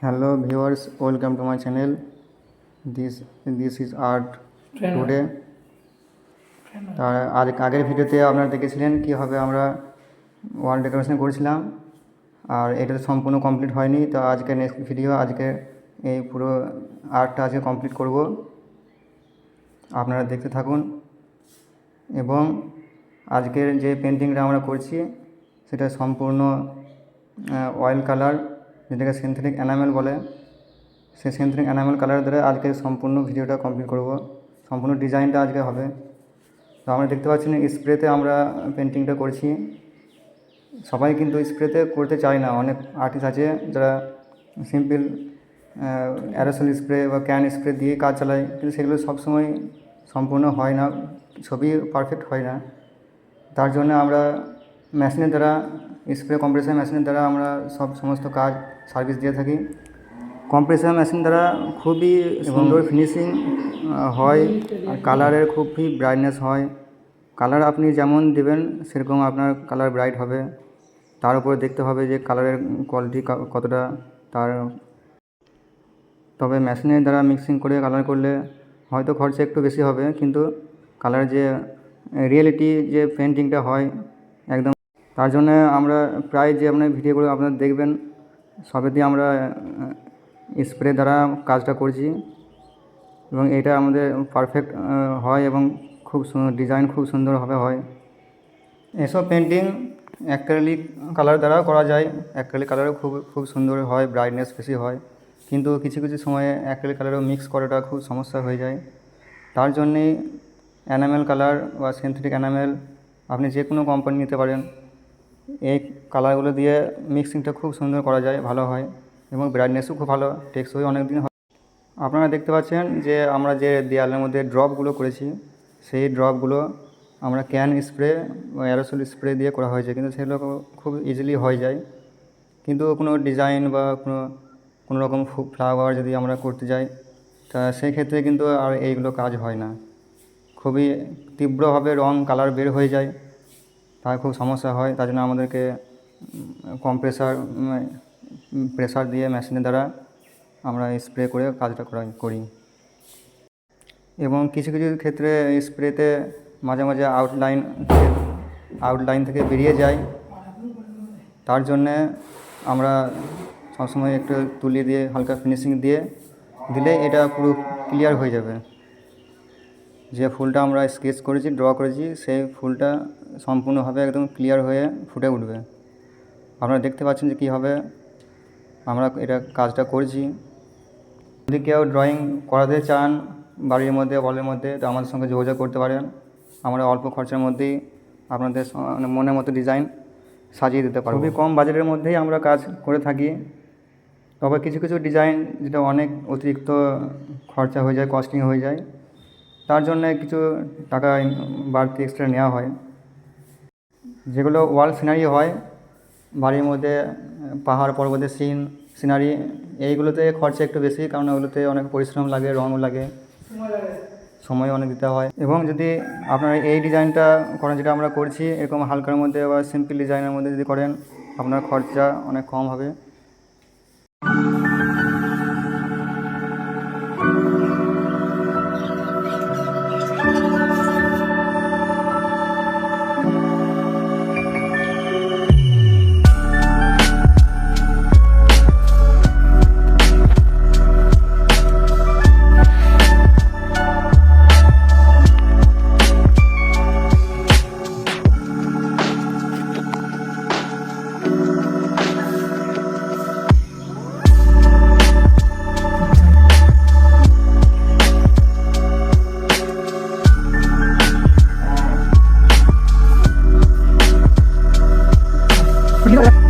Hello viewers, welcome to my channel. This is art today. আর আগের ভিডিওতে আপনারা দেখেছিলেন কীভাবে আমরা ওয়াল ডেকোরেশন করেছিলাম, আর এটা তো সম্পূর্ণ কমপ্লিট হয়নি। তো আজকে নেক্সট ভিডিও, আজকে এই পুরো আর্টটা আজকে কমপ্লিট করব, আপনারা দেখতে থাকুন। এবং আজকের যে পেন্টিংটা আমরা করছি সেটা সম্পূর্ণ অয়েল কালার, যেটাকে সিনথেটিক এনামেল বলে। সেই সিনথেটিক এনামেল কালার দ্বারা আজকে সম্পূর্ণ ভিডিওটা কমপ্লিট করব, সম্পূর্ণ ডিজাইনটা আজকে হবে। তো আমরা দেখতে পাচ্ছেন স্প্রেতে আমরা পেন্টিংটা করছি। সবাই কিন্তু স্প্রেতে করতে চায় না, অনেক আর্টিস্ট আছে যারা সিম্পল অ্যারোসল স্প্রে বা ক্যান স্প্রে দিয়ে কাজ চালায়, কিন্তু সেগুলো সবসময় সম্পূর্ণ হয় না, ছবি পারফেক্ট হয় না। তার জন্য আমরা মেশিনের দ্বারা, স্প্রে কম্প্রেসার মেশিনের দ্বারা আমরা সমস্ত কাজ সার্ভিস দিয়ে থাকি। কম্প্রেসার মেশিন দ্বারা খুবই সুন্দর ফিনিশিং হয়, আর কালারের খুবই ব্রাইটনেস হয়। কালার আপনি যেমন দেবেন সেরকম আপনার কালার ব্রাইট হবে। তার উপরে দেখতে হবে যে কালারের কোয়ালিটি কতটা। তবে মেশিনের দ্বারা মিক্সিং করে কালার করলে হয়তো খরচা একটু বেশি হবে, কিন্তু কালার যে রিয়েলিটি যে পেন্টিংটা হয় একদম। তার জন্য আমরা প্রায় যে আপনার ভিডিওগুলো আপনারা দেখবেন সবেতেই আমরা স্প্রে দ্বারা কাজটা করছি, এবং এটা আমাদের পারফেক্ট হয় এবং খুব ডিজাইন খুব সুন্দরভাবে হয়। এসব পেন্টিং অ্যাক্রিলিক কালার দ্বারাও করা যায়। অ্যাক্রিলিক কালারও খুব সুন্দর হয়, ব্রাইটনেস বেশি হয়, কিন্তু কিছু কিছু সময়ে অ্যাক্রিলিক কালারও মিক্স করাটা খুব সমস্যা হয়ে যায়। তার জন্যেই এনামেল কালার বা সিনথেটিক এনামেল আপনি যে কোনো কোম্পানি নিতে পারেন। এই কালারগুলো দিয়ে মিক্সিংটা খুব সুন্দর করা যায়, ভালো হয়, এবং ব্রাইটনেসও খুব ভালো, টেকসই অনেক দিন হয়। আপনারা দেখতে পাচ্ছেন যে আমরা যে দেয়ালের মধ্যে ড্রপগুলো করেছি, সেই ড্রপগুলো আমরা ক্যান স্প্রে বা অ্যারোসল স্প্রে দিয়ে করা হয়েছে, কিন্তু সেগুলো খুব ইজিলি হয়ে যায়। কিন্তু কোনো ডিজাইন বা কোনো রকম ফ্লাওয়ার যদি আমরা করতে যাই, তা সেই ক্ষেত্রে কিন্তু আর এইগুলো কাজ হয় না, খুবই তীব্রভাবে রং কালার বের হয়ে যায়, তার খুব সমস্যা হয়। তার জন্য আমাদেরকে প্রেসার দিয়ে মেশিনের দ্বারা আমরা স্প্রে করে কাজটা করি। এবং কিছু কিছু ক্ষেত্রে স্প্রেতে মাঝে মাঝে আউটলাইন থেকে বেরিয়ে যায়। তার জন্যে আমরা সবসময় একটু তুলি দিয়ে হালকা ফিনিশিং দিলে এটা পুরো ক্লিয়ার হয়ে যাবে। যে ফুলটা আমরা স্কেচ করেছি, ড্র করেছি, সেই ফুলটা সম্পূর্ণভাবে একদম ক্লিয়ার হয়ে ফুটে উঠবে। আপনারা দেখতে পাচ্ছেন যে কীভাবে আমরা এটা কাজটা করছি। যদি কেউ ড্রয়িং করাতে চান বাড়ির মধ্যে, ওয়ালের মধ্যে, তো আমাদের সঙ্গে যোগাযোগ করতে পারেন। আমরা অল্প খরচার মধ্যেই আপনাদের মনের মতো ডিজাইন সাজিয়ে দিতে পারব। খুবই কম বাজেটের মধ্যেই আমরা কাজ করে থাকি। তবে কিছু কিছু ডিজাইন যেটা অনেক অতিরিক্ত খরচা হয়ে যায়, কস্টিং হয়ে যায়, তার জন্য কিছু টাকা বাড়তি এক্সট্রা নেওয়া হয়। যেগুলো ওয়াল সিনারি হয় বাড়ির মধ্যে, পাহাড় পর্বতের সিনারি, এইগুলোতে খরচা একটু বেশি, কারণ ওগুলোতে অনেক পরিশ্রম লাগে, রঙও লাগে, সময় অনেক দিতে হয়। এবং যদি আপনারা এই ডিজাইনটা করেন যেটা আমরা করছি, এরকম হালকার মধ্যে বা সিম্পল ডিজাইনের মধ্যে যদি করেন, আপনার খরচা অনেক কম হবে। Video